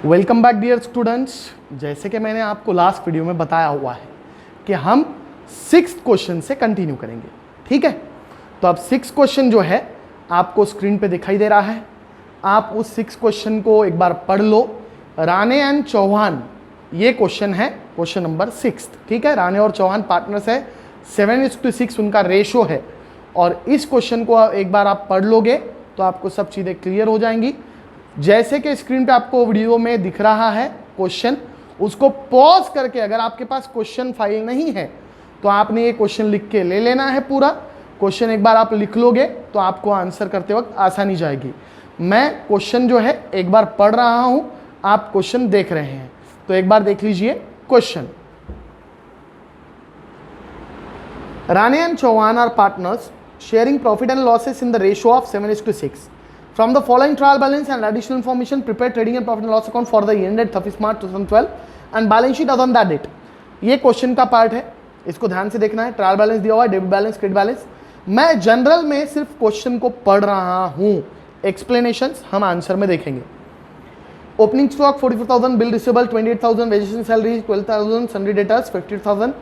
Welcome back dear students. जैसे कि मैंने आपको लास्ट वीडियो में बताया हुआ है कि हम 6th क्वेश्चन से कंटिन्यू करेंगे, ठीक है। तो अब 6th क्वेश्चन जो है आपको स्क्रीन पे दिखाई दे रहा है। आप उस 6th क्वेश्चन को एक बार पढ़ लो। राणे एंड चौहान, ये क्वेश्चन है, क्वेश्चन नंबर 6, ठीक है। राणे और चौहान पार्टनर्स है, 7:6 उनका रेशो है। और इस क्वेश्चन को एक बार आप पढ़ लोगे तो आपको सब चीज़ें क्लियर हो जाएंगी। जैसे कि स्क्रीन पे आपको वीडियो में दिख रहा है क्वेश्चन, उसको पॉज करके, अगर आपके पास क्वेश्चन फाइल नहीं है तो आपने ये क्वेश्चन लिख के ले लेना है। पूरा क्वेश्चन एक बार आप लिख लोगे तो आपको आंसर करते वक्त आसानी जाएगी। मैं क्वेश्चन जो है एक बार पढ़ रहा हूं, आप क्वेश्चन देख रहे हैं, तो एक बार देख लीजिए question. Rane and Chauhan are partners sharing profit and losses in the ratio of 7:6. From the following trial balance and additional information, prepare trading and profit and loss account for the year ended 30 March 2012 and balance sheet on that date. ये question का part है, इसको ध्यान से देखना है। Trial balance दिया हुआ है, डेबिट बैलेंस, क्रेडिट बैलेंस। मैं जनरल में सिर्फ क्वेश्चन को पढ़ रहा हूँ, एक्सप्लेनेशंस हम आंसर में देखेंगे। ओपनिंग स्टॉक 44,000, बिल रिसीवेबल 28,000, वेजेशन salary 12,000, sundry debtors 50,000,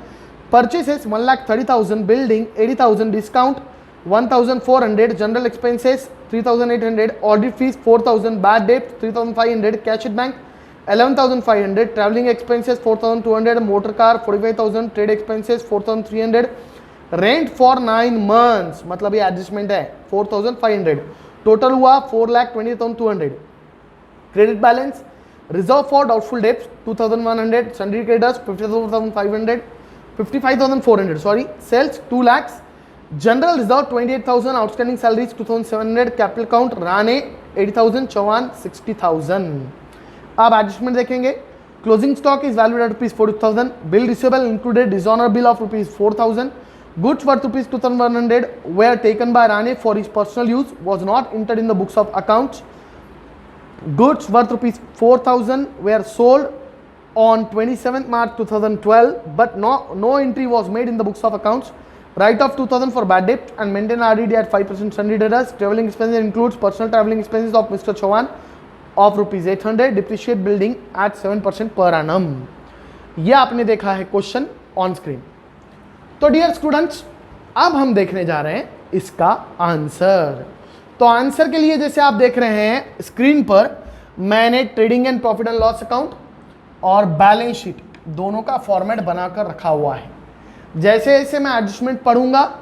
purchases 1,30,000, building 80,000, discount 1,400, general expenses 3,800, audit fees 4,000, bad debt 3,500, cash at bank 11,500, traveling expenses 4,200, motor car 45,000, trade expenses 4,300, rent for 9 months, मतलब ये एडजस्टमेंट है 4,500, total हुआ 4,20,200, credit balance, reserve for doubtful debts 2,100, sundry creditors 55,400, sorry, sales 2 lakhs, general reserve 28,000, outstanding salaries 2,700, capital count Rane 80,000, Chauhan 60,000। अब adjustment देखेंगे। Closing stock is valued at ₹40,000, bill receivable included dishonour bill of ₹4,000, goods worth ₹2,100 were taken by Rane for his personal use, was not entered in the books of accounts. Goods worth ₹4,000 were sold on 27th March 2012, but no entry was made in the books of accounts. Write off 2,000 for bad debt and maintain RDD at 5% sundry debtors. Traveling expenses includes personal traveling expenses of Mr. Chauhan of ₹800. Depreciate building at 7% per annum. ये आपने देखा है question on screen. तो dear students, अब हम देखने जा रहे हैं इसका आंसर। तो आंसर के लिए जैसे आप देख रहे हैं स्क्रीन पर, मैंने trading and profit and loss account और बैलेंस शीट दोनों का फॉर्मेट बनाकर रखा हुआ है। जैसे जैसे मैं एडजस्टमेंट पढ़ूंगा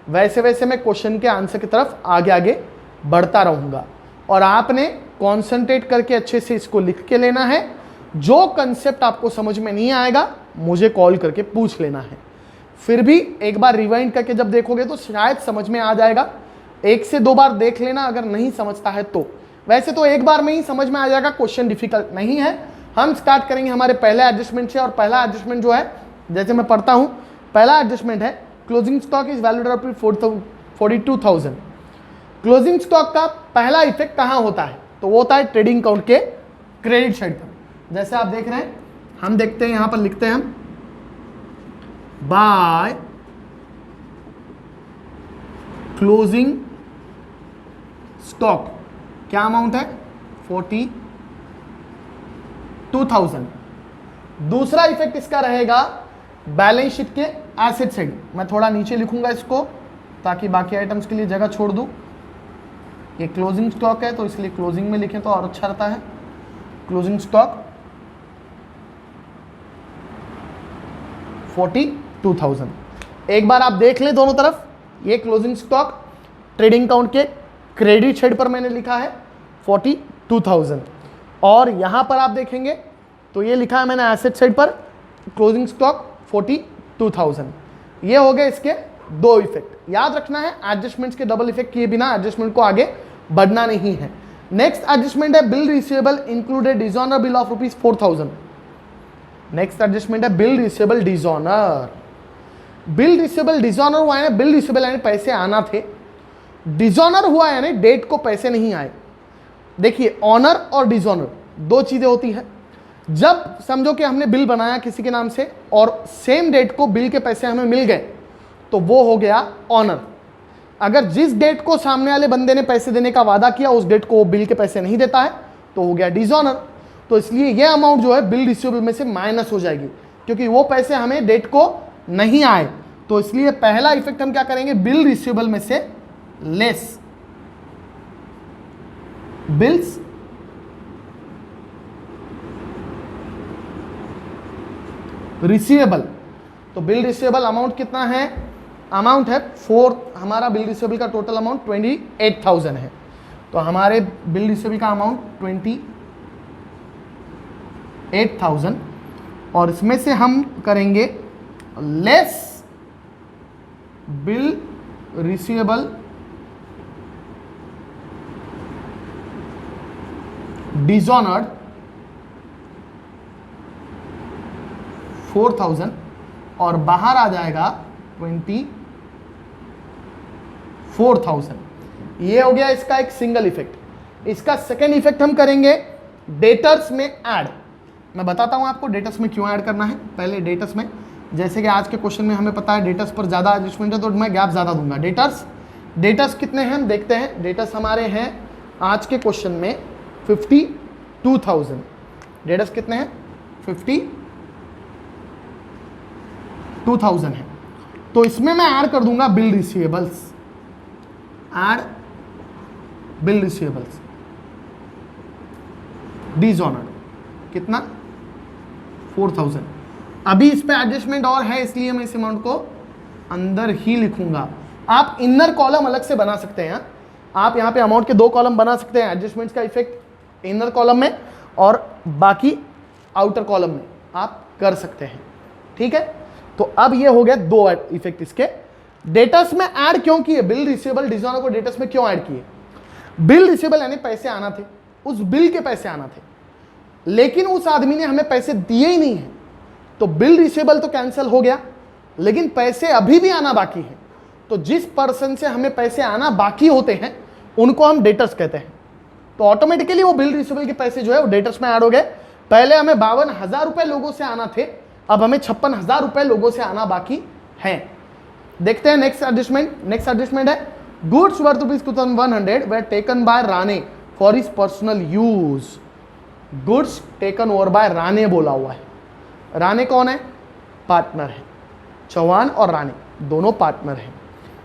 वैसे वैसे मैं क्वेश्चन के आंसर की तरफ आगे आगे बढ़ता रहूंगा, और आपने कॉन्सेंट्रेट करके अच्छे से इसको लिख के लेना है। जो कंसेप्ट आपको समझ में नहीं आएगा मुझे कॉल करके पूछ लेना है, फिर भी एक बार रिवाइंड करके जब देखोगे तो शायद समझ में आ जाएगा। 1 से 2 बार देख लेना अगर नहीं समझता है तो। वैसे तो एक बार में ही समझ में आ जाएगा, क्वेश्चन डिफिकल्ट नहीं है। हम स्टार्ट करेंगे हमारे पहले एडजस्टमेंट से, और पहला एडजस्टमेंट जो है, जैसे मैं पढ़ता हूं, पहला एडजस्टमेंट है closing stock is valued at ₹42,000। Closing stock का पहला इफेक्ट कहां होता है? तो वो होता है ट्रेडिंग अकाउंट के क्रेडिट साइड पर। जैसे आप देख रहे हैं, हम देखते हैं, यहां पर लिखते हैं हम बाय क्लोजिंग स्टॉक, क्या अमाउंट है? 42,000। दूसरा इफेक्ट इसका रहेगा बैलेंस शीट के एसेट साइड। मैं थोड़ा नीचे लिखूंगा इसको ताकि बाकी आइटम्स के लिए जगह छोड़ दूं। ये क्लोजिंग स्टॉक है तो इसलिए क्लोजिंग में लिखें तो और अच्छा रहता है। Closing stock 42,000। एक बार आप देख लें दोनों तरफ, ये क्लोजिंग स्टॉक ट्रेडिंग अकाउंट के क्रेडिट साइड पर मैंने लिखा है 42,000, और यहां पर आप देखेंगे तो ये लिखा है मैंने एसेट साइड पर क्लोजिंग स्टॉक 42,000। ये हो गए इसके 2 इफेक्ट। याद रखना है एडजस्टमेंट्स के डबल इफेक्ट किए बिना एडजस्टमेंट को आगे बढ़ना नहीं है। नेक्स्ट एडजस्टमेंट है bill receivable included dishonour bill of ₹4,000। Next adjustment है bill receivable dishonour. Bill receivable dishonour हुआ है ना, बिल रिसीवेबल यानी पैसे आना थे, डिसऑनर हुआ यानी डेट को पैसे नहीं आए। देखिए, ऑनर और डिसऑनर 2 चीजें होती है। जब समझो कि हमने बिल बनाया किसी के नाम से और सेम डेट को बिल के पैसे हमें मिल गए तो वो हो गया ऑनर। अगर जिस डेट को सामने वाले बंदे ने पैसे देने का वादा किया उस डेट को वो बिल के पैसे नहीं देता है तो हो गया डिसऑनर। तो इसलिए ये अमाउंट जो है बिल रिसीवेबल में से माइनस हो जाएगी, क्योंकि वो पैसे हमें डेट को नहीं आए। तो इसलिए पहला इफेक्ट हम क्या करेंगे, बिल रिसीवेबल में से लेस बिल्स रिसीवेबल। तो बिल रिसीवेबल अमाउंट कितना है, अमाउंट है 4, हमारा बिल रिसीवेबल का टोटल अमाउंट 28,000 है। तो हमारे बिल रिसीवेबल का अमाउंट 28,000 और इसमें से हम करेंगे लेस बिल रिसीवेबल डिसऑनर्ड 4,000 और बाहर आ जाएगा 24,000। ये हो गया इसका एक सिंगल इफेक्ट। इसका सेकेंड इफेक्ट हम करेंगे डेटर्स में ऐड। मैं बताता हूं आपको डेटर्स में क्यों ऐड करना है। पहले डेटर्स में, जैसे कि आज के क्वेश्चन में हमें पता है डेटर्स पर ज़्यादा एडजस्टमेंट है तो मैं गैप ज़्यादा दूंगा। डेटर्स कितने हैं हम देखते हैं। डेटर्स हमारे हैं आज के क्वेश्चन में 52,000। डेटर्स कितने हैं, 52,000 है। तो इसमें मैं ऐड कर दूंगा bill receivables, add bill receivables dishonoured, कितना 4,000। अभी इस पे एडजस्टमेंट और है इसलिए मैं इस अमाउंट को अंदर ही लिखूंगा। आप इनर कॉलम अलग से बना सकते हैं। आप यहाँ पे अमाउंट के 2 कॉलम बना सकते हैं, एडजस्टमेंट्स का इफेक्ट इनर कॉलम में और बाकी आउटर कॉलम में आप कर सकते हैं, ठीक है। तो अब ये हो गया 2 इफेक्ट इसके। डेटर्स में ऐड क्यों किए, बिल रिसीवेबल डिसऑनर को डेटर्स में क्यों ऐड किए। बिल रिसीवेबल यानी पैसे आना थे, उस बिल के पैसे आना थे, लेकिन उस आदमी ने हमें पैसे दिए ही नहीं है, तो बिल रिसीवेबल तो कैंसिल हो गया, लेकिन पैसे अभी भी आना बाकी है। तो जिस पर्सन से हमें पैसे आना बाकी होते हैं उनको हम डेटर्स कहते हैं। तो ऑटोमेटिकली वो बिल रिसीवेबल के पैसे जो है वो डेटर्स में ऐड हो गए। पहले हमें 52,000 रुपए लोगों से आना थे, अब हमें 56,000 रुपए लोगों से आना बाकी है। देखते हैं नेक्स्ट एडजस्टमेंट है goods worth ₹2,100 were taken by Rane for his personal use. Goods taken over by Rane बोला हुआ है। राणे कौन है, पार्टनर है। चौहान और राणे दोनों पार्टनर हैं।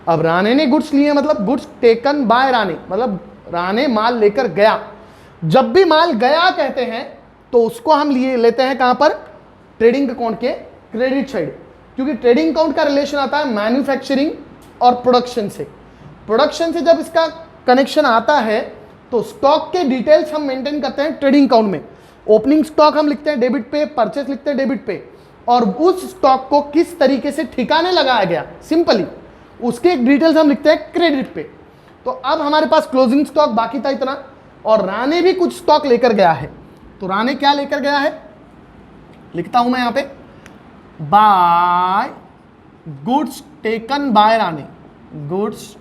अब राणे ने गुड्स लिए, मतलब गुड्स टेकन बाय राणे, मतलब राणे माल लेकर गया। जब भी माल गया कहते हैं तो उसको हम लिए लेते हैं कहां पर, ट्रेडिंग अकाउंट के क्रेडिट साइड, क्योंकि ट्रेडिंग अकाउंट का रिलेशन आता है मैन्युफैक्चरिंग और प्रोडक्शन से। प्रोडक्शन से जब इसका कनेक्शन आता है तो स्टॉक के डिटेल्स हम मेंटेन करते हैं ट्रेडिंग अकाउंट में। ओपनिंग स्टॉक हम लिखते हैं डेबिट पे, परचेस लिखते हैं डेबिट पे, और उस स्टॉक को किस तरीके से ठिकाने लगाया गया सिंपली उसके एक डिटेल्स हम लिखते हैं क्रेडिट पे। तो अब हमारे पास क्लोजिंग स्टॉक बाकी था इतना, और राणे भी कुछ स्टॉक लेकर गया है। तो राणे क्या लेकर गया है, लिखता हूं मैं यहां पे, by goods taken by Rane, goods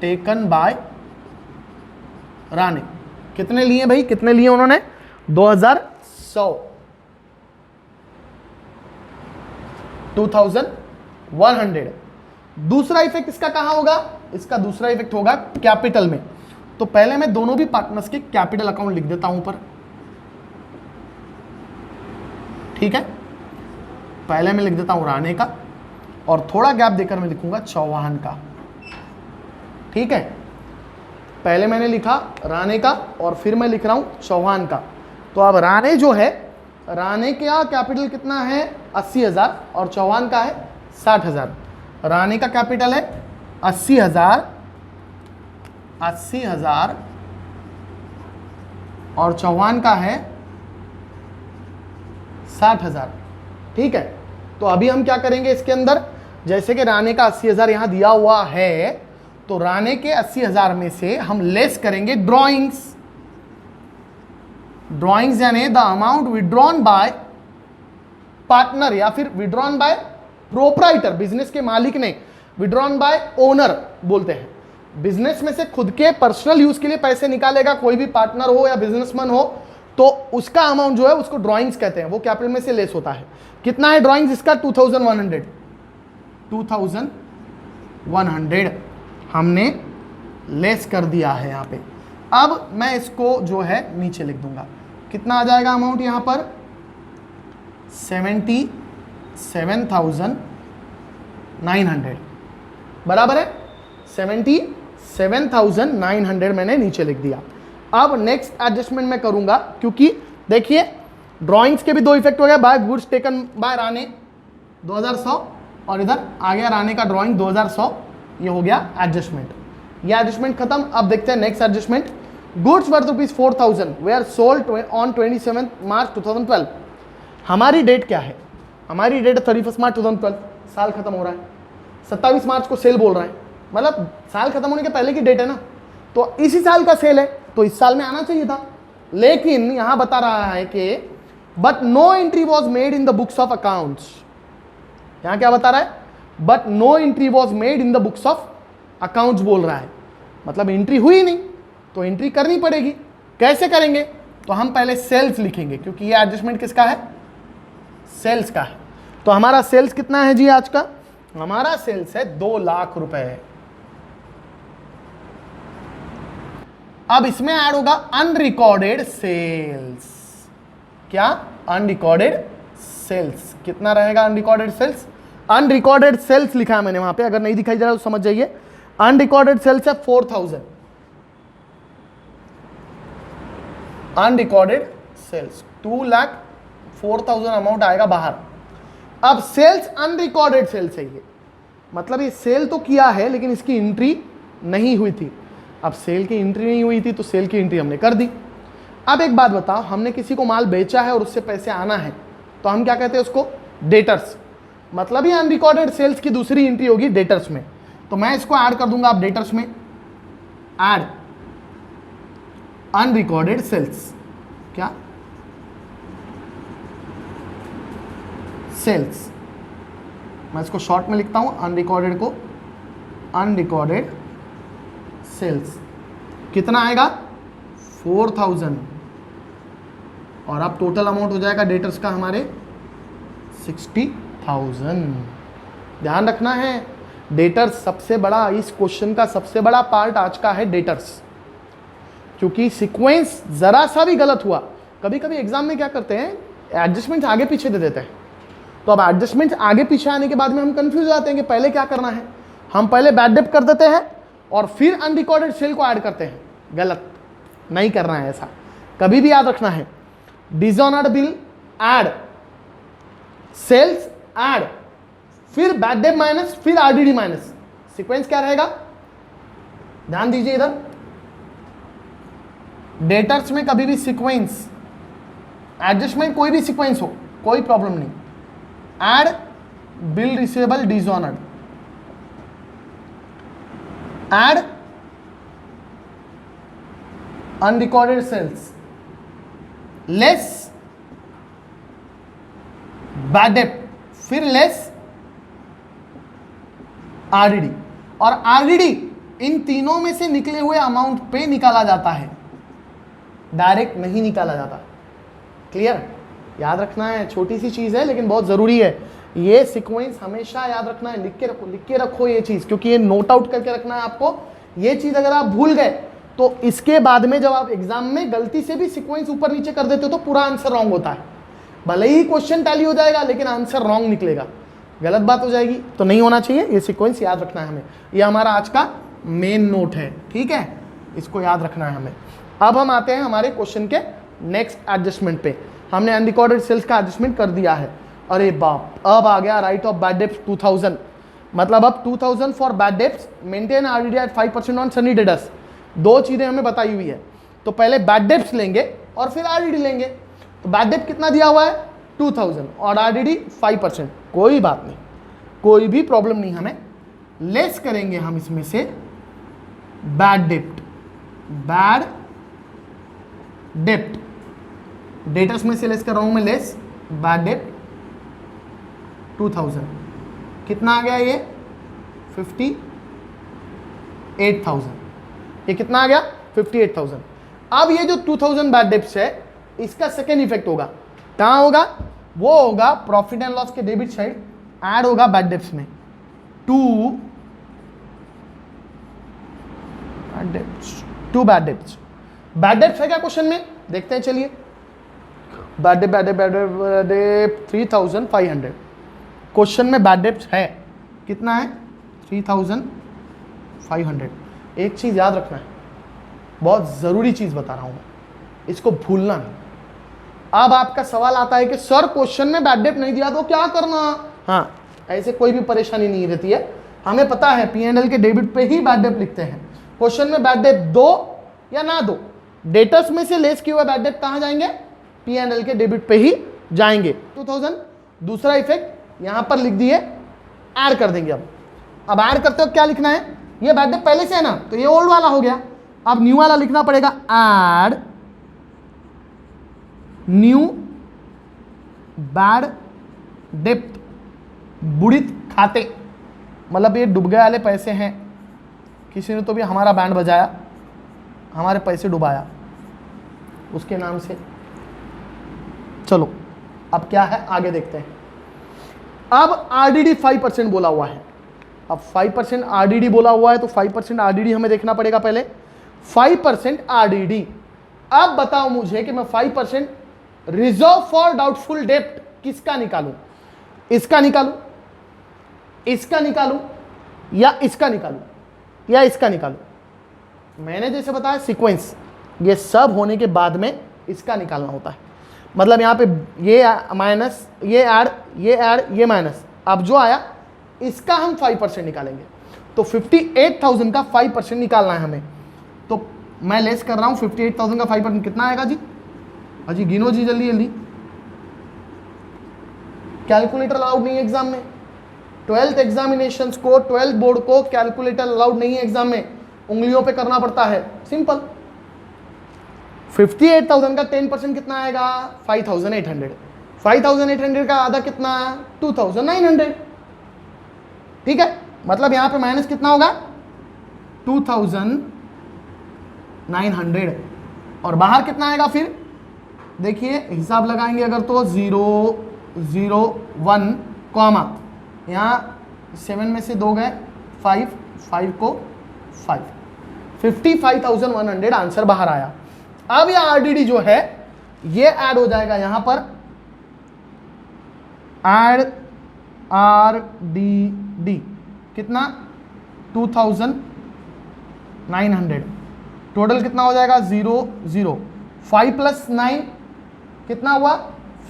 taken by Rane. कितने लिए भाई, कितने लिए उन्होंने, 2,100। दूसरा इफेक्ट इसका कहां होगा, इसका दूसरा इफेक्ट होगा कैपिटल में। तो पहले मैं दोनों भी पार्टनर्स के कैपिटल अकाउंट लिख देता हूं ऊपर, ठीक है। पहले मैं लिख देता हूं राणे का और थोड़ा गैप देकर मैं लिखूंगा चौहान का, ठीक है। पहले मैंने लिखा राणे का और फिर मैं लिख रहा हूं चौहान का। तो अब राणे जो है, राणे का कैपिटल कितना है 80,000 और चौहान का है 60,000। राणे का कैपिटल है 80,000 और चौहान का है 60,000, ठीक है। तो अभी हम क्या करेंगे इसके अंदर, जैसे कि राणे का 80,000 यहां दिया हुआ है, तो राणे के 80,000 में से हम लेस करेंगे ड्रॉइंग्स यानी the amount withdrawn bye partner या फिर विड्रॉन बाय प्रोप्राइटर, बिजनेस के मालिक ने, विड्रॉन बाय ओनर बोलते हैं। बिजनेस में से खुद के पर्सनल यूज के लिए पैसे निकालेगा कोई भी पार्टनर हो या बिजनेसमैन हो, तो उसका अमाउंट जो है उसको ड्रॉइंग्स कहते हैं, वो कैपिटल में से लेस होता है। कितना है ड्रॉइंग्स इसका, 2,100 हमने लेस कर दिया है यहां पे। अब मैं इसको जो है नीचे लिख दूंगा, कितना आ जाएगा अमाउंट यहाँ पर 77,900 बराबर है। 77,900 मैंने नीचे लिख दिया। अब नेक्स्ट एडजस्टमेंट मैं करूंगा, क्योंकि देखिए ड्राइंग्स के भी दो इफेक्ट हो गए, by goods taken by Rane 2100 और इधर आ गया राणे का ड्राइंग 2100, ये हो गया एडजस्टमेंट। ये एडजस्टमेंट खत्म। अब देखते हैं next adjustment. Goods worth ₹4,000 they are sold on 27 March 2012। हमारी डेट क्या है? हमारी डेट 31 मार्च 2012, साल खत्म हो रहा है। 27 मार्च को सेल बोल रहा है, मतलब साल खत्म होने के पहले की डेट है ना, तो इसी साल का सेल है, तो इस साल में आना चाहिए था। लेकिन यहां बता रहा है कि but no entry was made in the books of accounts. यहां क्या बता रहा है? But no entry was made in the books of accounts बोल रहा है, मतलब एंट्री हुई नहीं, तो एंट्री करनी पड़ेगी। कैसे करेंगे? तो हम पहले सेल्स लिखेंगे, क्योंकि ये एडजस्टमेंट किसका है? सेल्स का है। तो हमारा सेल्स कितना है जी आज का? हमारा सेल्स है 2 लाख रुपए। अब इसमें ऐड होगा अनरिकॉर्डेड सेल्स। क्या? Unrecorded sales. कितना रहेगा अनरिकॉर्डेड सेल्स? अनरिकॉर्डेड सेल्स लिखा है मैंने वहां पे, अगर नहीं दिखाई दे रहा तो समझ जाइए। अनरिकॉर्डेड सेल्स है 4,000। अनरिकॉर्डेड सेल्स 2,04,000 अमाउंट आएगा बाहर। अब सेल्स अनरिकॉर्डेड सेल्स है ये, मतलब ये सेल तो किया है लेकिन इसकी एंट्री नहीं हुई थी। अब सेल की एंट्री नहीं हुई थी तो सेल की एंट्री हमने कर दी। अब एक बात बताओ, हमने किसी को माल बेचा है और उससे पैसे आना है, तो हम क्या कहते हैं उसको? डेटर्स। मतलब ये अनरिकॉर्डेड सेल्स की दूसरी एंट्री होगी डेटर्स में। तो मैं इसको ऐड कर दूंगा आप डेटर्स में, ऐड अनरिकॉर्डेड सेल्स। क्या? सेल्स। मैं इसको शॉर्ट में लिखता हूं, अनरिकॉर्डेड को अनरिकॉर्डेड सेल्स। कितना आएगा? 4,000। और अब टोटल अमाउंट हो जाएगा डेटर्स का हमारे 60,000। ध्यान रखना है, डेटर्स सबसे बड़ा, इस क्वेश्चन का सबसे बड़ा पार्ट आज का है डेटर्स, क्योंकि सीक्वेंस जरा सा भी गलत हुआ, कभी कभी एग्जाम में क्या करते हैं, एडजस्टमेंट आगे पीछे दे देते हैं। तो अब एडजस्टमेंट आगे पीछे आने के बाद में हम कंफ्यूज हो जाते हैं कि पहले क्या करना है। हम पहले बैड डेट कर देते हैं और फिर अनरिकॉर्डेड सेल को ऐड करते हैं। गलत नहीं करना है ऐसा, कभी भी याद रखना है। Dishonoured bill add, sales add, फिर बैड डेट माइनस, फिर आरडीडी माइनस। सीक्वेंस क्या रहेगा? ध्यान दीजिए इधर, डेटर्स में कभी भी सीक्वेंस, एडजस्टमेंट कोई भी सीक्वेंस हो कोई प्रॉब्लम नहीं। Add bill receivable dishonoured, add unrecorded sales, less bad debt, फिर लेस आरडीडी। और आरडीडी इन तीनों में से निकले हुए अमाउंट पे निकाला जाता है, डायरेक्ट नहीं निकाला जाता। क्लियर? याद रखना है, छोटी सी चीज है लेकिन बहुत जरूरी है। ये सीक्वेंस हमेशा याद रखना है, लिख के रखो ये चीज, क्योंकि ये नोट आउट करके रखना है आपको। ये चीज अगर आप भूल गए तो इसके बाद में जब आप एग्जाम में गलती से भी सीक्वेंस ऊपर नीचे कर देते हो तो पूरा आंसर रॉन्ग होता है। भले ही क्वेश्चन टैली हो जाएगा लेकिन आंसर रॉन्ग निकलेगा, गलत बात हो जाएगी, तो नहीं होना चाहिए। ये सीक्वेंस याद रखना है हमें, ये हमारा आज का मेन नोट है, ठीक है, इसको याद रखना है हमें। अब हम आते हैं हमारे क्वेश्चन के नेक्स्ट एडजस्टमेंट पे। हमने अनरिकॉर्डेड सेल्स का एडजस्टमेंट कर दिया है। अरे बाप, अब आ गया राइट ऑफ बैड डेट्स 2000, मतलब अब 2000 for bad debts, maintain RDD at 5% on sundry debtors. दो चीजें हमें बताई हुई है, तो पहले बैड डेट्स लेंगे और फिर आरडीडी लेंगे। तो बैड डेट कितना दिया हुआ है? 2000 और आरडीडी 5%। कोई बात नहीं, कोई भी प्रॉब्लम नहीं, हमें लेस करेंगे हम इसमें से bad debt, bad debt, debtors में से लेस कर रहा हूं मैं, लेस बैड डेट 2000। कितना आ गया ये? 58,000। ये कितना आ गया? 58,000। अब ये जो 2000 बैड डेट्स है, इसका सेकेंड इफेक्ट होगा, कहां होगा? वो होगा प्रॉफिट एंड लॉस के डेबिट साइड, ऐड होगा बैड डेट्स में, to bad debts. Bad debts है क्या क्वेश्चन में? देखते हैं, चलिए बैड डेट 3500। क्वेश्चन में बैड डेट है कितना है 3500। एक चीज याद रखना है, बहुत जरूरी चीज बता रहा हूं मैं, इसको भूलना नहीं। अब आपका सवाल आता है कि सर क्वेश्चन में बैड डेट नहीं दिया तो क्या करना। हाँ, ऐसे कोई भी परेशानी नहीं रहती है, हमें पता है P&L के डेबिट पे ही बैड डेट लिखते हैं। क्वेश्चन में बैड डेट दो या ना दो, डेटर्स में से लेस किए हुए बैड डेट कहां जाएंगे, P&L के डेबिट पे ही जाएंगे। 2000 दूसरा इफेक्ट यहां पर लिख दिए, ऐड कर देंगे। अब ऐड करते हो क्या लिखना है, ये बैड डेट पहले से है ना, तो ये ओल्ड वाला हो गया, अब न्यू वाला लिखना पड़ेगा, ऐड न्यू बैड डेप्ट, बुड़ित खाते, मतलब ये डूब गए वाले पैसे हैं, किसी ने तो भी हमारा बैंड बजाया, हमारे पैसे डुबाया उसके नाम से। चलो अब क्या है आगे देखते हैं। अब RDD 5% बोला हुआ है, अब 5% RDD बोला हुआ है तो 5% RDD हमें देखना पड़ेगा पहले। 5% RDD, अब बताओ मुझे कि मैं 5% रिजर्व फॉर डाउटफुल डेप्ट किसका निकालूं, इसका निकालूं, इसका निकालूं या इसका निकालूं या इसका निकालूं। मैंने जैसे बताया सीक्वेंस, ये सब होने के बाद में इसका निकालना होता है। मतलब यहां पे ये माइनस, ये ऐड, ये ऐड, ये माइनस, अब जो आया इसका हम 5% निकालेंगे। तो 58,000 का 5% निकालना है हमें, तो मैं लेस कर रहा हूं 58,000 का 5% कितना आएगा जी, अजी गिनो जी जल्दी जल्दी। कैलकुलेटर अलाउड नहीं है एग्जाम में, 12th एग्जामिनेशंस को, 12th बोर्ड को कैलकुलेटर अलाउड नहीं है एग्जाम में, उंगलियों पे करना पड़ता है, सिंपल। 58,000 का 10% कितना आएगा 5,800, 5,800 का आधा कितना 2,900, ठीक है। मतलब यहां पे माइनस कितना होगा 2,900, और बाहर कितना आएगा फिर देखिए, हिसाब लगाएंगे अगर तो 0 0 1 कॉमा, यहाँ 7 में से 2 गए 5, 5 को 5, 55,100 आंसर बाहर आया। अब यह RDD जो है ये ऐड हो जाएगा यहां पर, ऐड RDD कितना 2,900, टोटल कितना हो जाएगा 0 0, 5 + 9 कितना हुआ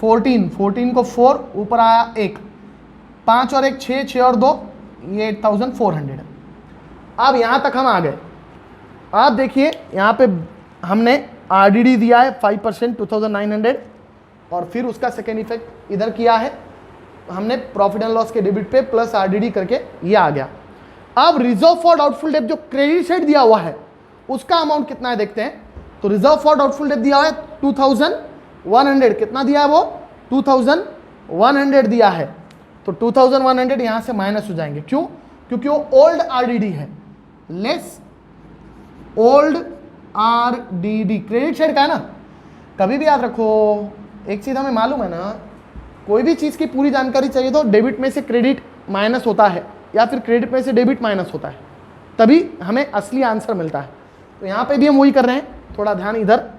14, 14 को 4 ऊपर आया 1, 5 और 1 6, 6 और 2 ये 8,400। अब यहां तक हम आ गए। अब देखिए यहां पे हमने RDD दिया है 5% 2,900, और फिर उसका सेकेंड इफेक्ट इधर किया है हमने, प्रॉफिट एंड लॉस के डेबिट पे प्लस RDD करके ये आ गया। अब रिजर्व फॉर डाउटफुल डेब्ट जो क्रेडिट साइड दिया हुआ है उसका अमाउंट कितना है देखते हैं। तो रिजर्व फॉर डाउटफुल डेब्ट दिया हुआ है 2,100, कितना दिया है वो 2,100 दिया है, तो 2,100 यहां से माइनस हो जाएंगे, क्यों, क्योंकि वो ओल्ड RDD है, less old RDD credit side का है ना। कभी भी याद रखो एक चीज हमें मालूम है ना, कोई भी चीज की पूरी जानकारी चाहिए तो डेबिट में से क्रेडिट माइनस होता है या फिर क्रेडिट में से डेबिट माइनस होता है, तभी हमें असली आंसर मिलता है। तो यहां पे भी हम वही कर रहे हैं, थोड़ा ध्यान इधर,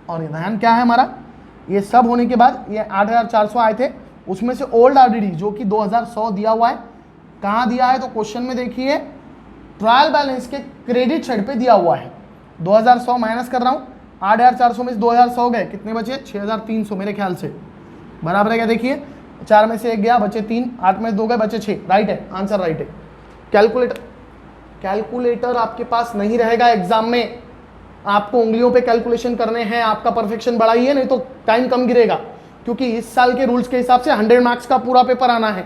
और ध्यान क्या है हमारा, ये सब होने के बाद ये 8,400 आए थे, उसमें से ओल्ड RDD जो कि 2,100 दिया हुआ है, कहाँ दिया है तो क्वेश्चन में देखिए ट्रायल बैलेंस के क्रेडिट साइड पे दिया हुआ है। 2,100 माइनस कर रहा हूँ, 8,400 में से 2,100 गए, कितने बचे 6,300 मेरे ख्याल से, बराबर है क्या देखिए, 4 में से 1 गया बचे 3, 8 में से 2 गए बचे 6, राइट है आंसर, राइट है। कैलकुलेटर आपके पास नहीं रहेगा एग्जाम में, आपको उंगलियों पे कैलकुलेशन करने हैं, आपका परफेक्शन बढ़ाइए नहीं तो टाइम कम गिरेगा, क्योंकि इस साल के रूल्स के हिसाब से 100 मार्क्स का पूरा पेपर आना है,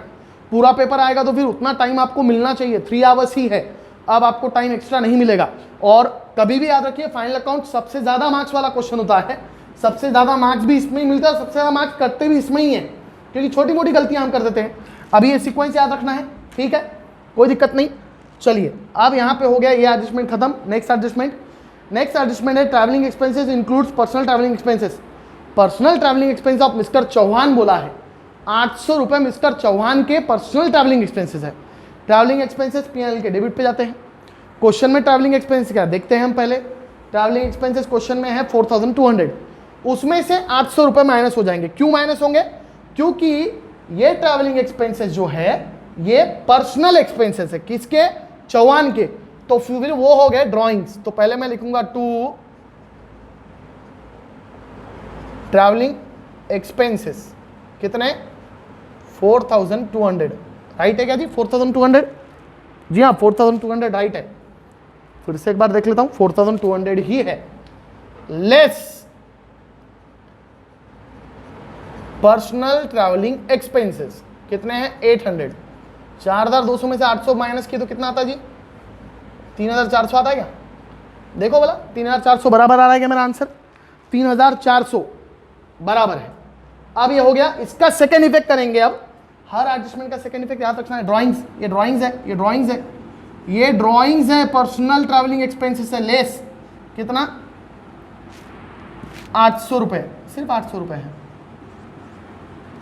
पूरा पेपर आएगा तो फिर उतना टाइम आपको मिलना चाहिए, 3 आवर्स ही है, अब आपको टाइम एक्स्ट्रा नहीं मिलेगा। और कभी भी याद रखिए फाइनल अकाउंट सबसे ज्यादा मार्क्स वाला क्वेश्चन होता है, सबसे ज्यादा मार्क्स भी इसमें ही मिलता है, सबसे ज्यादा मार्क्स करते भी इसमें ही है, क्योंकि छोटी मोटी गलतियां हम कर देते हैं। अभी ये सीक्वेंस याद रखना है, ठीक है, कोई दिक्कत नहीं। चलिए अब यहाँ पे हो गया ये एडजस्टमेंट खत्म। नेक्स्ट एडजस्टमेंट है travelling expenses includes personal travelling expenses. Personal travelling expense of mister Chauhan बोला है, 800 रुपये मिस्टर चौहान के पर्सनल ट्रैवलिंग एक्सपेंसेस है। ट्रैवलिंग एक्सपेंसेस P&L के डेबिट पे जाते हैं। क्वेश्चन में ट्रैवलिंग एक्सपेंस क्या देखते हैं हम पहले। ट्रैवलिंग एक्सपेंसेस क्वेश्चन में है 4,200, उसमें से 800 रुपये माइनस हो जाएंगे। क्यों माइनस होंगे? क्योंकि ये ट्रैवलिंग एक्सपेंसेस जो है ये पर्सनल एक्सपेंसेस है। किसके? चौहान के। तो फिर वो हो गए ड्रॉइंग्स। तो पहले मैं लिखूंगा टू ट्रैवलिंग एक्सपेंसेस कितने? 4200। राइट है क्या जी? 4200। जी हाँ, 4200 राइट है। फिर से एक बार देख लेता हूं, 4200 ही है। लेस पर्सनल ट्रैवलिंग एक्सपेंसेस कितने हैं? 800। 4200 में से 800 माइनस किए तो कितना आता जी? 3400 आता है क्या? देखो बोला 3400 बराबर आ रहा है क्या मेरा आंसर? 3400 बराबर है। अब ये हो गया। इसका सेकेंड इफेक्ट करेंगे। अब हर एडजस्टमेंट का सेकेंड इफेक्ट याद रखना है। ड्राइंग्स, ये ड्राइंग्स है, ये ड्राइंग्स है, ये ड्राइंग्स है, पर्सनल ट्रैवलिंग एक्सपेंसेस है। लेस कितना? 800 रुपये, सिर्फ 800 रुपये है।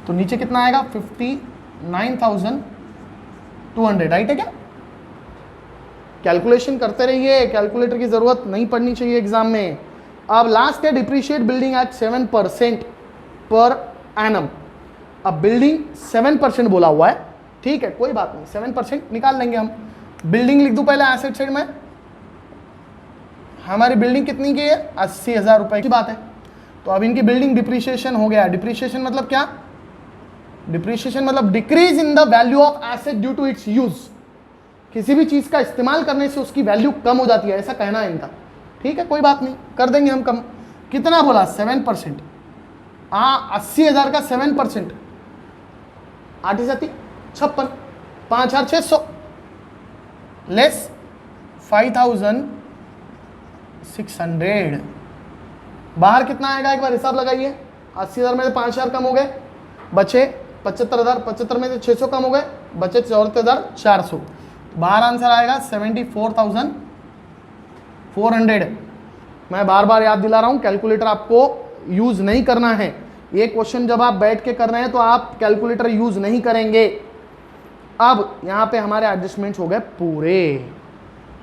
तो नीचे कितना आएगा? 59,200। राइट है क्या? कैलकुलेशन करते रहिए, कैलकुलेटर की जरूरत नहीं पड़नी चाहिए एग्जाम में। अब लास्ट है depreciate building at 7% per annum. अब बिल्डिंग 7% बोला हुआ है, ठीक है, कोई बात नहीं, 7% निकाल लेंगे हम। बिल्डिंग लिख दूं पहले एसेट साइड में। हमारी बिल्डिंग कितनी की है? 80,000 रुपए की बात है। तो अब इनकी बिल्डिंग डिप्रिशिएशन हो गया। डिप्रिशिएशन मतलब क्या? डिप्रिशिएशन मतलब decrease in the value of asset due to its use. किसी भी चीज का इस्तेमाल करने से उसकी वैल्यू कम हो जाती है, ऐसा कहना है इनका। ठीक है, कोई बात नहीं, कर देंगे हम कम। कितना बोला? 7%। 80,000 का 7%, 8 56, 5,600 लेस 5,600। बाहर कितना आएगा? एक बार हिसाब लगाइए। 80,000 में से 5,000 कम हो गए, बचे 75,000। 75 में से 600 कम हो गए, बचे 74,400। बाहर आंसर आएगा 74,400। मैं बार बार याद दिला रहा हूं, कैलकुलेटर आपको यूज नहीं करना है। ये क्वेश्चन जब आप बैठ के कर रहे हैं तो आप कैलकुलेटर यूज नहीं करेंगे। अब यहां पे हमारे एडजस्टमेंट्स हो गए पूरे।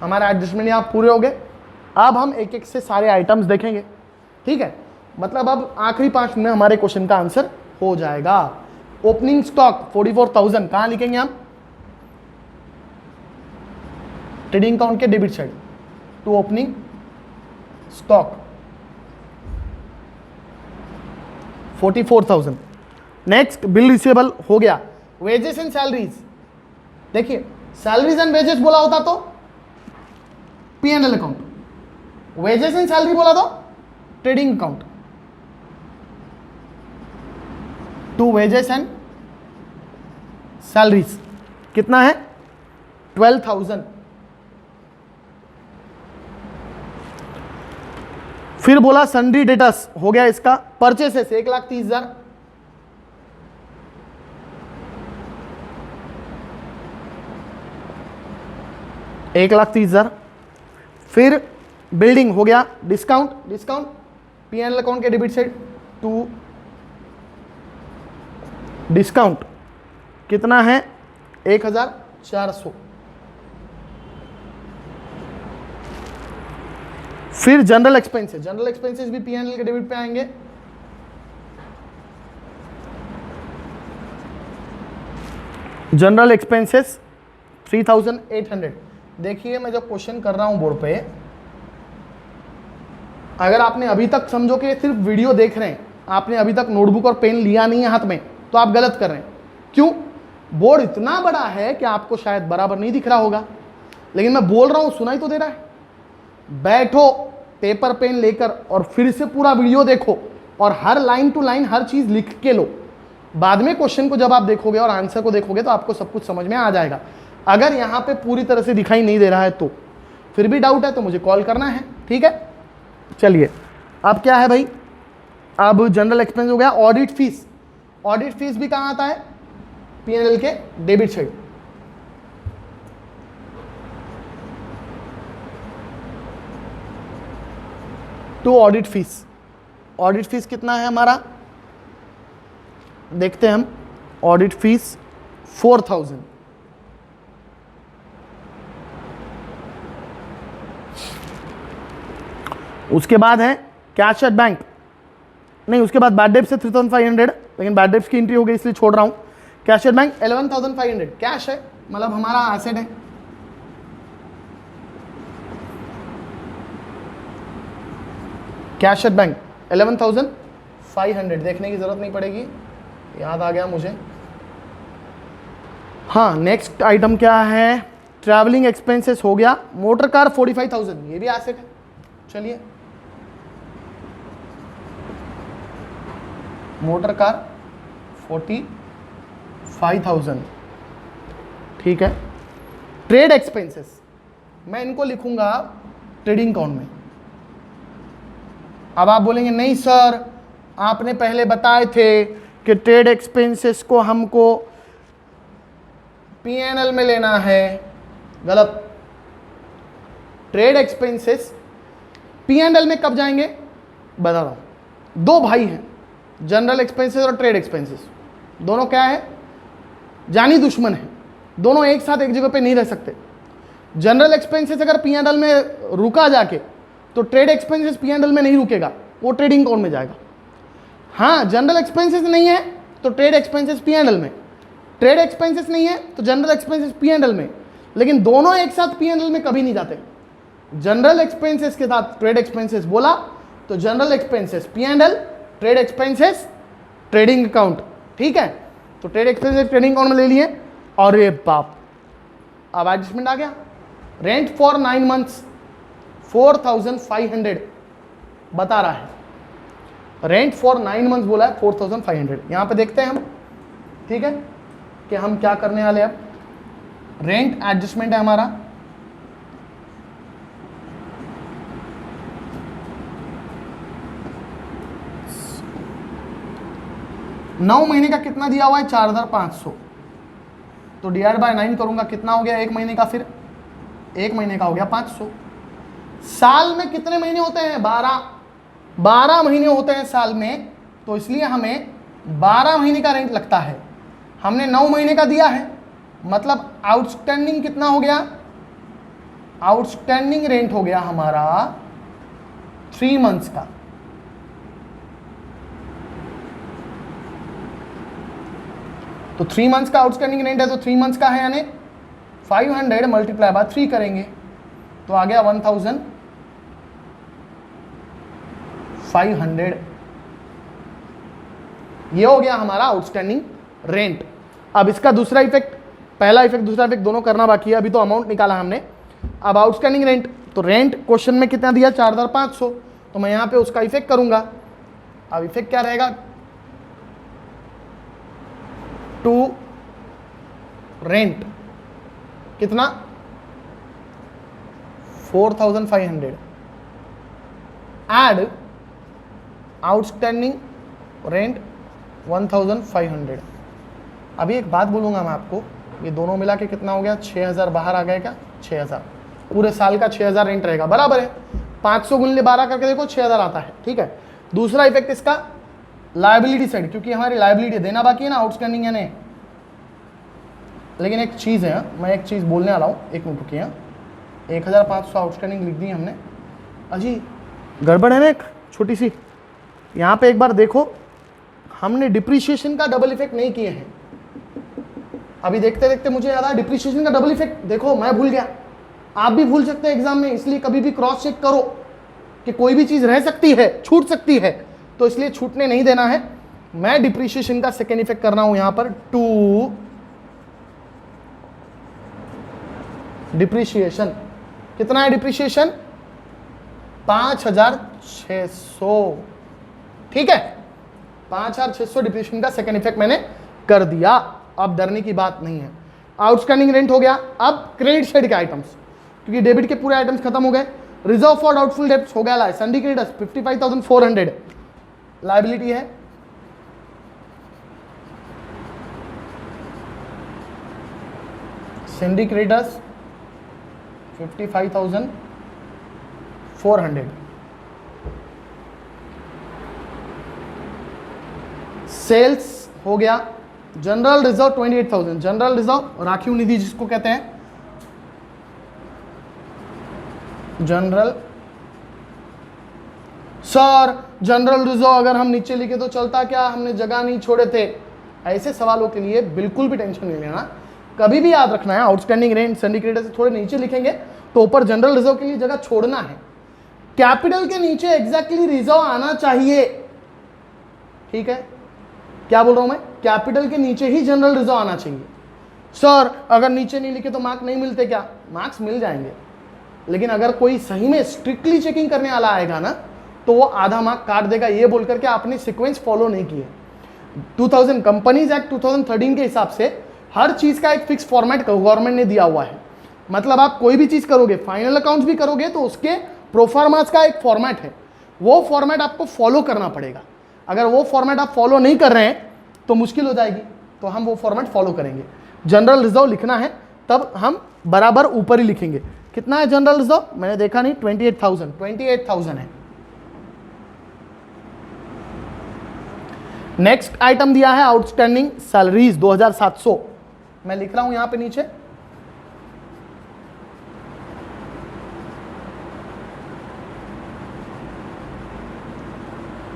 हमारे एडजस्टमेंट यहां पूरे हो गए। अब हम एक एक से सारे आइटम्स देखेंगे, ठीक है। मतलब अब आखिरी 5 में हमारे क्वेश्चन का आंसर हो जाएगा। ओपनिंग स्टॉक 44,000 कहां लिखेंगे हम? ट्रेडिंग अकाउंट के debit side to opening stock 44,000। Next bill receivable हो गया। वेजेस एंड सैलरीज, देखिए सैलरीज एंड वेजेस बोला होता तो P&L account, wages and salary बोला तो trading account. To wages and salaries कितना है? 12,000। फिर बोला सन्ड्री डेटर्स हो गया इसका। परचेसेस 1,30,000। फिर बिल्डिंग हो गया। डिस्काउंट, डिस्काउंट P&L अकाउंट के डेबिट साइड टू डिस्काउंट कितना है? 1,400। फिर जनरल एक्सपेंसेस, जनरल एक्सपेंसेस भी P&L के डेबिट पे आएंगे। General expenses 3,800। देखिए मैं जो क्वेश्चन कर रहा हूं बोर्ड पे, अगर आपने अभी तक समझो कि सिर्फ वीडियो देख रहे हैं, आपने अभी तक नोटबुक और पेन लिया नहीं है हाथ में, तो आप गलत कर रहे हैं। क्यों? बोर्ड इतना बड़ा है कि आपको शायद बराबर नहीं दिख रहा होगा, लेकिन मैं बोल रहा हूं, सुनाई तो दे रहा है। बैठो पेपर पेन लेकर और फिर से पूरा वीडियो देखो और हर लाइन टू लाइन हर चीज लिख के लो। बाद में क्वेश्चन को जब आप देखोगे और आंसर को देखोगे तो आपको सब कुछ समझ में आ जाएगा। अगर यहां पे पूरी तरह से दिखाई नहीं दे रहा है तो फिर भी डाउट है तो मुझे कॉल करना है, ठीक है। चलिए अब क्या है भाई? अब जनरल एक्सपेंस हो गया। ऑडिट फीस, ऑडिट फीस भी कहां आता है? P&L के debit side. To audit fees, audit fees कितना है हमारा? देखते हैं हम। Audit fees 4,000। उसके बाद है कैश एट बैंक नहीं, उसके बाद बैड डेट से 3500, लेकिन बैड डेट की एंट्री हो गई इसलिए छोड़ रहा हूँ। कैश एट बैंक 11,500 कैश है, मतलब हमारा एसेट है। कैश एट बैंक 11,500, देखने की जरूरत नहीं पड़ेगी, याद आ गया मुझे। हाँ, नेक्स्ट आइटम क्या है, ट्रैवलिंग एक्सपेंसेस हो गया। मोटर कार 45,000, ये भी एसेट है। चलिए, मोटर कार 45,000, ठीक है। ट्रेड एक्सपेंसेस मैं इनको लिखूंगा ट्रेडिंग अकाउंट में। अब आप बोलेंगे नहीं सर, आपने पहले बताए थे कि ट्रेड एक्सपेंसेस को हमको P&L में लेना है। गलत। ट्रेड एक्सपेंसेस P&L में कब जाएंगे बता रहा हूं। दो भाई हैं, जनरल एक्सपेंसेस और ट्रेड एक्सपेंसेस, दोनों क्या है, जानी दुश्मन है। दोनों एक साथ एक जगह पे नहीं रह सकते। जनरल एक्सपेंसेस अगर P&L में रुका जाके, तो ट्रेड एक्सपेंसेस P&L में नहीं रुकेगा, वो ट्रेडिंग अकाउंट में जाएगा। हाँ, जनरल एक्सपेंसेस नहीं है तो ट्रेड एक्सपेंसेस P&L में, ट्रेड एक्सपेंसेस नहीं है तो जनरल एक्सपेंसेस P&L में, लेकिन दोनों एक साथ P&L में कभी नहीं जाते। जनरल एक्सपेंसेस के साथ ट्रेड एक्सपेंसेस बोला तो general expenses P&L, trade expenses trading account, ठीक है। तो ट्रेड एक्सपेंसेस ट्रेडिंग अकाउंट में ले लिए। और ये बाप, अब एडजस्टमेंट आ गया। रेंट फॉर 9 मंथ्स 4,500 बता रहा है। रेंट फॉर 9 मंथ्स बोला है 4,500। यहां पे देखते हैं हम, ठीक है, कि हम क्या करने वाले। अब रेंट एडजस्टमेंट है हमारा, नौ महीने का कितना दिया हुआ है 4,500, तो डिवाइड बाय 9 करूंगा, कितना हो गया एक महीने का, फिर एक महीने का हो गया 500। साल में कितने महीने होते हैं 12 महीने होते हैं साल में, तो इसलिए हमें 12 महीने का रेंट लगता है। हमने 9 महीने का दिया है, मतलब आउटस्टैंडिंग कितना हो गया, आउटस्टैंडिंग रेंट हो गया हमारा 3 मंथ्स का। तो 3 मंथ्स का आउटस्टैंडिंग रेंट है, तो 3 मंथ्स का है, यानी 500 मल्टीप्लाई बाय 3 करेंगे तो आ गया 1,500। ये हो गया हमारा आउटस्टैंडिंग रेंट। अब इसका दूसरा इफेक्ट, पहला इफेक्ट दूसरा इफेक्ट दोनों करना बाकी है, अभी तो अमाउंट निकाला हमने। अब आउटस्टैंडिंग रेंट, तो रेंट क्वेश्चन में कितना दिया 4,500, तो मैं यहां पे उसका इफेक्ट करूंगा। अब इफेक्ट क्या रहेगा, टू रेंट कितना 4,500 एड आउटस्टैंडिंग रेंट 1,500। अभी एक बात बोलूंगा मैं आपको, ये दोनों मिला के कितना हो गया 6,000 बाहर आ गया क्या, 6,000 पूरे साल का 6,000 रेंट रहेगा, बराबर है। 500 गुणले 12 करके देखो 6,000 आता है, ठीक है। दूसरा इफेक्ट इसका लायबिलिटी साइड, क्योंकि हमारी लायबिलिटी देना बाकी है ना, आउटस्टैंडिंग है नहीं। लेकिन एक चीज़ है, मैं एक चीज़ बोलने वाला हूँ, एक मिनट रुकिए। 1,500 आउटस्टैंडिंग लिख दी हमने, अजी गड़बड़ है ना एक छोटी सी। यहाँ पे एक बार देखो, हमने डिप्रिशिएशन का डबल इफेक्ट नहीं किए हैं। अभी देखते देखते मुझे याद आया डिप्रिशिएशन का डबल इफेक्ट, देखो मैं भूल गया, आप भी भूल सकते हैं एग्जाम में, इसलिए कभी भी क्रॉस चेक करो कि कोई भी चीज़ रह सकती है, छूट सकती है, तो इसलिए छूटने नहीं देना है। मैं डिप्रिशिएशन का सेकेंड इफेक्ट कर रहा हूं यहां पर, टू डिप्रिशिएशन। कितना है डिप्रिशिएशन 5,600, ठीक है। 5,600 डिप्रिशिएशन का सेकेंड इफेक्ट मैंने कर दिया। अब डरने की बात नहीं है। आउटस्टैंडिंग रेंट हो गया। अब क्रेडिट साइड के आइटम्स, क्योंकि डेबिट के पूरे आइटम्स खत्म हो गए। रिजर्व फॉर डाउटफुल डेब्ट्स हो गया, सन्डी क्रेडिटर्स 55,400 लायबिलिटी है। सन्डी क्रेडिटर्स 55,400। सेल्स हो गया। जनरल रिजर्व 28,000, जनरल रिजर्व राखीव निधि जिसको कहते हैं, जनरल सर जनरल रिजर्व अगर हम नीचे लिखे तो चलता क्या, हमने जगह नहीं छोड़े थे। ऐसे सवालों के लिए बिल्कुल भी टेंशन नहीं लेना, कभी भी याद रखना है आउटस्टैंडिंग रेंट सिंडिकेटर से थोड़े नीचे लिखेंगे तो ऊपर जनरल रिजर्व के लिए जगह छोड़ना है। कैपिटल के नीचे एग्जैक्टली रिजर्व आना चाहिए, ठीक है, क्या बोल रहा हूं मैं, कैपिटल के नीचे ही जनरल रिजर्व आना चाहिए। सर अगर नीचे नहीं लिखे तो मार्क नहीं मिलते क्या, मार्क्स मिल जाएंगे, लेकिन अगर कोई सही में स्ट्रिक्टली चेकिंग करने वाला आएगा ना तो वो आधा मार्क काट देगा, ये बोल करके आपने सीक्वेंस फॉलो नहीं किए। 2000 कंपनीज एक्ट 2013 के हिसाब से हर चीज का एक फिक्स फॉर्मेट गवर्नमेंट ने दिया हुआ है। मतलब आप कोई भी चीज करोगे, फाइनल अकाउंट्स भी करोगे तो उसके प्रोफार्मास का एक फॉर्मेट है, वो फॉर्मेट आपको फॉलो करना पड़ेगा। अगर वो फॉर्मेट आप फॉलो नहीं कर रहे हैं तो मुश्किल हो जाएगी, तो हम वो फॉर्मेट फॉलो करेंगे। जनरल रिजर्व लिखना है तब हम बराबर ऊपर ही लिखेंगे। कितना है जनरल रिजर्व, मैंने देखा नहीं, 28,000 है। नेक्स्ट आइटम दिया है आउटस्टैंडिंग सैलरीज 2700, मैं लिख रहा हूं यहां पे नीचे।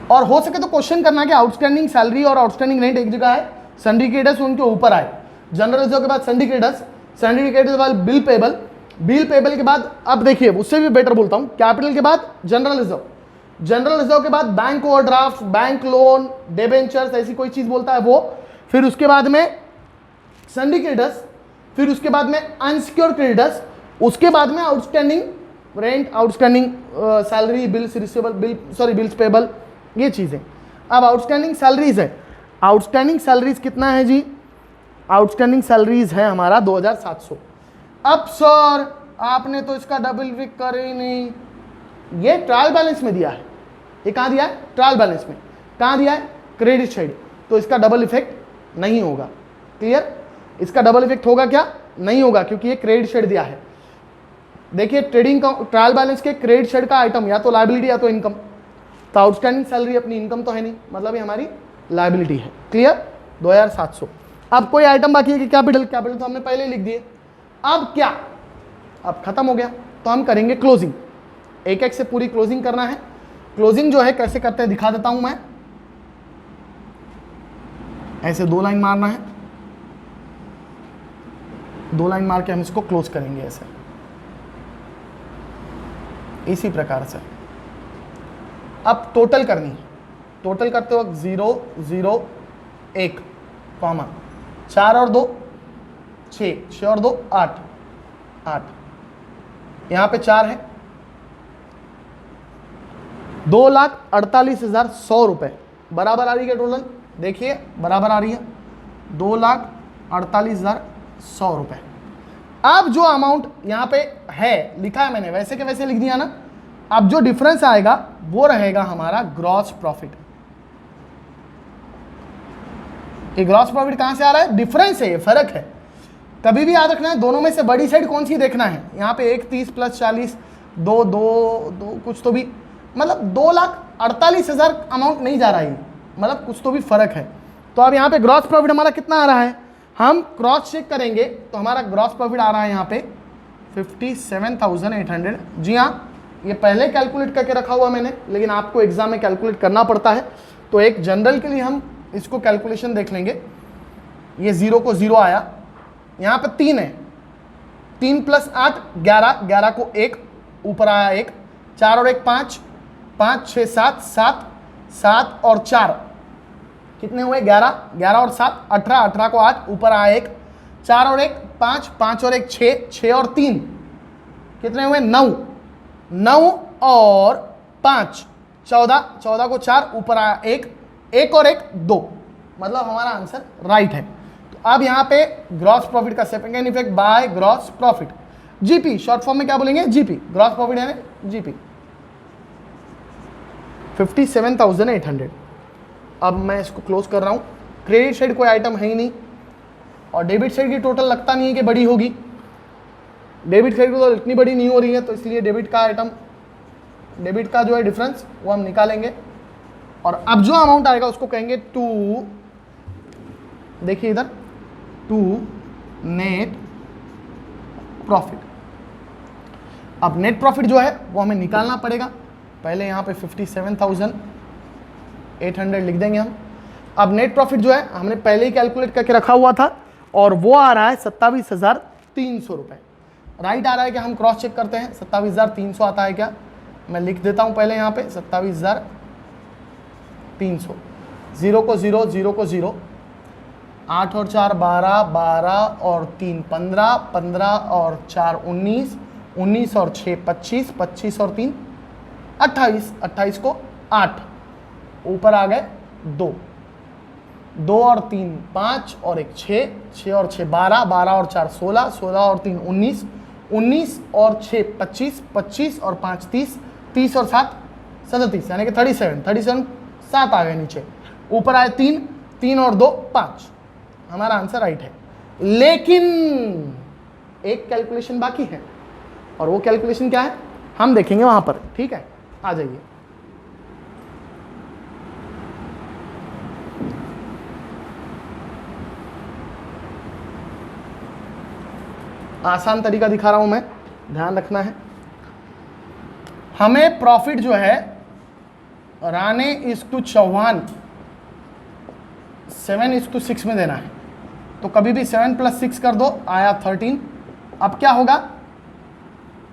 और हो सके तो क्वेश्चन करना कि आउटस्टैंडिंग सैलरी और आउटस्टैंडिंग रेंट एक जगह है, सिंडिकेटर्स उनके ऊपर आए। जनरल रिजर्व के बाद सिंडिकेटर्स, सिंडिकेटर्स के बाद बिल पेबल, बिल पेबल के बाद, अब देखिए उससे भी बेटर बोलता हूं, कैपिटल के बाद जनरल रिजर्व, जनरल रिजर्व के बाद bank overdraft, bank loan, debentures, ऐसी कोई चीज बोलता है वो, फिर उसके बाद में सिंडिकेटर्स, फिर उसके बाद में अनसिक्योर्ड क्रेडिटर्स, उसके बाद में outstanding rent, outstanding salary, bills receivable, bills payable, ये चीजें। अब आउटस्टैंडिंग सैलरीज है, आउटस्टैंडिंग सैलरीज कितना है जी, आउटस्टैंडिंग सैलरीज है हमारा 2700। अब सर आपने तो इसका डबल विक करे ही नहीं, ये ट्रायल बैलेंस में दिया है, ये कहां दिया है, ट्रायल बैलेंस में, कहां दिया है, क्रेडिट साइड, तो इसका डबल इफेक्ट नहीं होगा। क्लियर, इसका डबल इफेक्ट होगा क्या, नहीं होगा, क्योंकि ये क्रेडिट साइड दिया है। देखिए ट्रेडिंग का ट्रायल बैलेंस के क्रेडिट साइड का आइटम या तो लायबिलिटी या तो इनकम, तो आउटस्टैंडिंग सैलरी अपनी इनकम तो है नहीं, मतलब ये हमारी लायबिलिटी है। क्लियर, 2700। अब कोई आइटम बाकी है कि कैपिटल, कैपिटल तो हमने पहले ही लिख दिए। अब क्या, अब खत्म हो गया, तो हम करेंगे क्लोजिंग, एक एक से पूरी क्लोजिंग करना है। क्लोजिंग जो है कैसे करते हैं दिखा देता हूं मैं, ऐसे 2 लाइन मारना है, 2 लाइन मार के हम इसको क्लोज करेंगे ऐसे, इसी प्रकार से। अब टोटल करनी है, टोटल करते वक्त 0 0 1 कॉमा 4 और 2 6, 6 और 2 8 8, यहां पे 4 है, 2,48,100 रुपए बराबर आ रही है टोटल, देखिए बराबर आ रही है 2,48,100 रुपए। अब जो अमाउंट यहां पे है लिखा है मैंने, वैसे के वैसे लिख दिया ना, अब जो डिफरेंस आएगा वो रहेगा हमारा ग्रॉस प्रॉफिट। ये ग्रॉस प्रॉफिट कहां से आ रहा है, डिफरेंस है, ये फर्क है। कभी भी याद रखना है दोनों में से बड़ी साइड कौन सी देखना है। यहाँ पे 1,30 + 40 2 कुछ तो भी, मतलब 2,48,000 अमाउंट नहीं जा रहा है, मतलब कुछ तो भी फर्क है। तो अब यहाँ पे ग्रॉस प्रॉफिट हमारा कितना आ रहा है, हम क्रॉस चेक करेंगे तो हमारा ग्रॉस प्रॉफिट आ रहा है यहाँ पे 57,800। जी हाँ, ये पहले कैलकुलेट करके रखा हुआ मैंने, लेकिन आपको एग्जाम में कैलकुलेट करना पड़ता है, तो एक जनरल के लिए हम इसको कैलकुलेशन देख लेंगे। ये 0 को 0 आया, यहाँ पे 3 है, 3 + 8 11, 11 को 1 ऊपर आया 1, 4 और 1 5, 5 6 7 7, 7 और 4 कितने हुए 11, 11 और 7 18, 18 को 8 ऊपर आया 1, 4 और 1 5, 5 और 1 6, 6 और 3 कितने हुए 9, 9 और 5 14, 14 को 4 ऊपर आया 1, 1 और 1 2, मतलब हमारा आंसर राइट है। तो अब यहाँ पे ग्रॉस प्रॉफिट का second effect by gross profit, GP short form में क्या बोलेंगे, जीपी, ग्रॉस प्रॉफिट है ना जीपी, 57,800। अब मैं इसको क्लोज कर रहा हूँ। क्रेडिट साइड कोई आइटम है ही नहीं, और डेबिट साइड की टोटल लगता नहीं है कि बड़ी होगी, डेबिट साइड को तो इतनी बड़ी नहीं हो रही है, तो इसलिए डेबिट का आइटम, डेबिट का जो है डिफरेंस वो हम निकालेंगे, और अब जो अमाउंट आएगा उसको कहेंगे टू, देखिए इधर, टू नेट प्रॉफिट। अब नेट प्रॉफिट जो है वो हमें निकालना पड़ेगा, पहले यहाँ पे 57,800 लिख देंगे हम। अब नेट प्रॉफिट जो है हमने पहले ही कैलकुलेट करके रखा हुआ था और वो आ रहा है 27,300 रुपये। राइट आ रहा है क्या? हम क्रॉस चेक करते हैं 27,300 आता है क्या? मैं लिख देता हूँ पहले यहाँ पे 27,300। 0 को 0, 0 को 0, 8 और 4 12, 12 और 3 15, 15 और 4 19, 19 और 6 25, 25 और 3 28, 28 को 8, ऊपर आ गए 2, 2 और 3 5 और 1 6, 6 और 6 12, 12 और 4 16, 16 और 3 19, 19 और 6 25, 25 और 5 30, 30 और 7 37, यानी कि 37 7 आ गए नीचे, ऊपर आए 3, 3 और 2 5। हमारा आंसर राइट है। लेकिन एक कैलकुलेशन बाकी है और वो कैलकुलेशन क्या है हम देखेंगे वहां पर। ठीक है, आ जाइए। आसान तरीका दिखा रहा हूं मैं, ध्यान रखना है। हमें प्रॉफिट जो है राणे इज़ टू चौहान 7:6 में देना है, तो कभी भी 7 + 6 कर दो, आया 13। अब क्या होगा,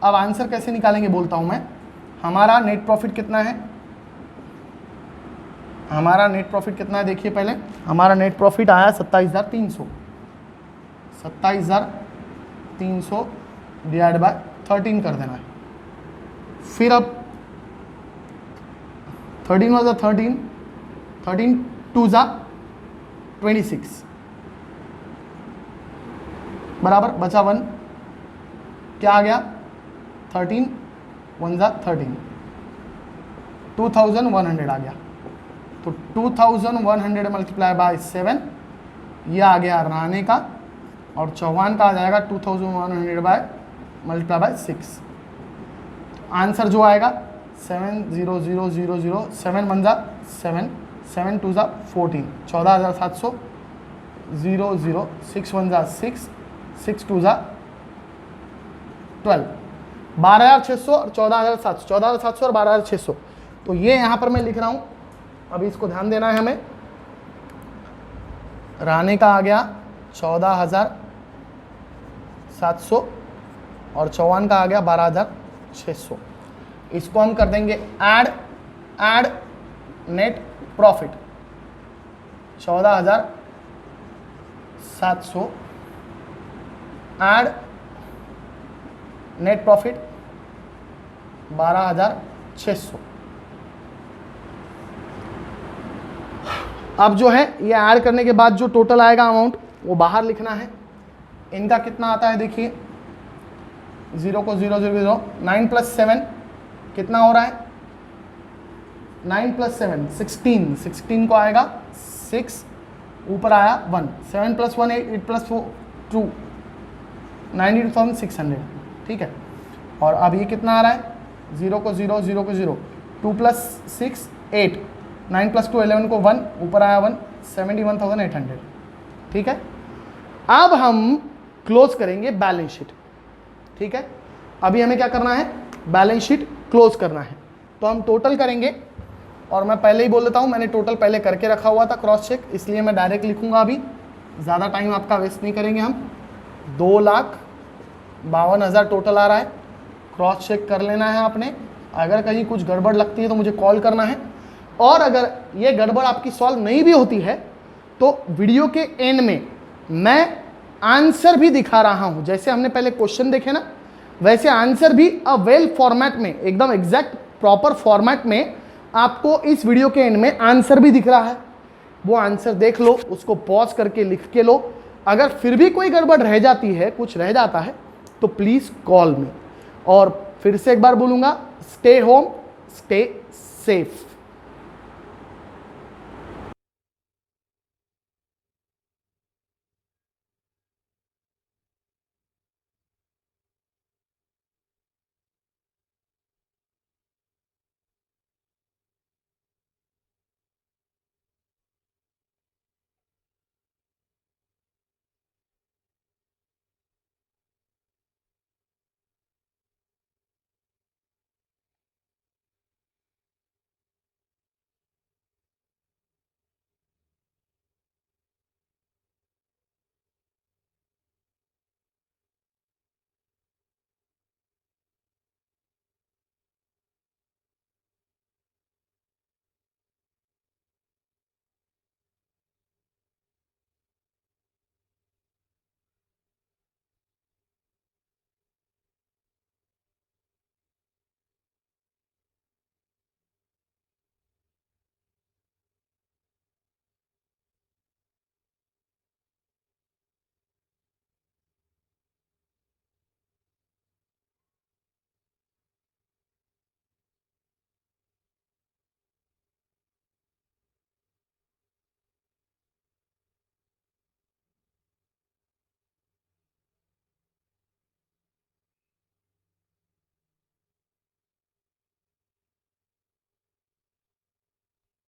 अब आंसर कैसे निकालेंगे बोलता हूं मैं। हमारा नेट प्रॉफिट कितना है? हमारा नेट प्रॉफिट कितना है देखिए पहले। हमारा नेट प्रॉफिट आया 27,300। 27,300 डिवाइड बाय 13 कर देना है। फिर अब 13 was 13, 13 2 जा 26 बराबर बचा 1, क्या आ गया 13 1 जा 13, 2100 आ गया। तो 2100 मल्टीप्लाई बाय 7, ये आ गया राणे का, और चौहान का आ जाएगा 2100 बाय मल्टीप्लाई बाय 6। आंसर जो आएगा 70000, 7 1 जा 7, 7 2 जा 14, 14,700, 0 0, 6 1 जा 6, 6 2 जा 12, 12,600 और 14,700, 14,700 और 12,600। तो ये यहाँ पर मैं लिख रहा हूँ, अभी इसको ध्यान देना है हमें। राणे का आ गया 14,700 और चौहान का आ गया 12,600। इसको हम कर देंगे add net profit 14,700 add net profit 12,600। अब जो है ये ऐड करने के बाद जो टोटल आएगा अमाउंट वो बाहर लिखना है। इनका कितना आता है देखिए, 0 को 0 0 0, 9 + 7 कितना हो रहा है, 9 + 7 16, 16 को आएगा 6, ऊपर आया 1, 7 + 1 8, 8 + 4 2, 92,600। ठीक है, और अब ये कितना आ रहा है, 0 को 0 0 को 0, 2 + 6 8, 9 + 2 11 को 1, ऊपर आया 1, 71,800। ठीक है, अब हम क्लोज करेंगे बैलेंस शीट। ठीक है, अभी हमें क्या करना है, बैलेंस शीट क्लोज करना है। तो हम टोटल करेंगे, और मैं पहले ही बोल देता हूँ मैंने टोटल पहले करके रखा हुआ था क्रॉस चेक, इसलिए मैं डायरेक्ट लिखूंगा। अभी ज़्यादा टाइम आपका वेस्ट नहीं करेंगे हम। 2,52,000 टोटल आ रहा है। क्रॉस चेक कर लेना है आपने, अगर कहीं कुछ गड़बड़ लगती है तो मुझे कॉल करना है, और अगर ये गड़बड़ आपकी सॉल्व नहीं भी होती है तो वीडियो के एंड में मैं आंसर भी दिखा रहा हूं। जैसे हमने पहले क्वेश्चन देखे ना, वैसे आंसर भी अ वेल फॉर्मेट में, एकदम एग्जैक्ट प्रॉपर फॉर्मेट में आपको इस वीडियो के एंड में आंसर भी दिख रहा है। वो आंसर देख लो, उसको पॉज करके लिख के लो। अगर फिर भी कोई गड़बड़ रह जाती है, कुछ रह जाता है, तो प्लीज़ कॉल मी। और फिर से एक बार बोलूँगा, स्टे होम, स्टे सेफ।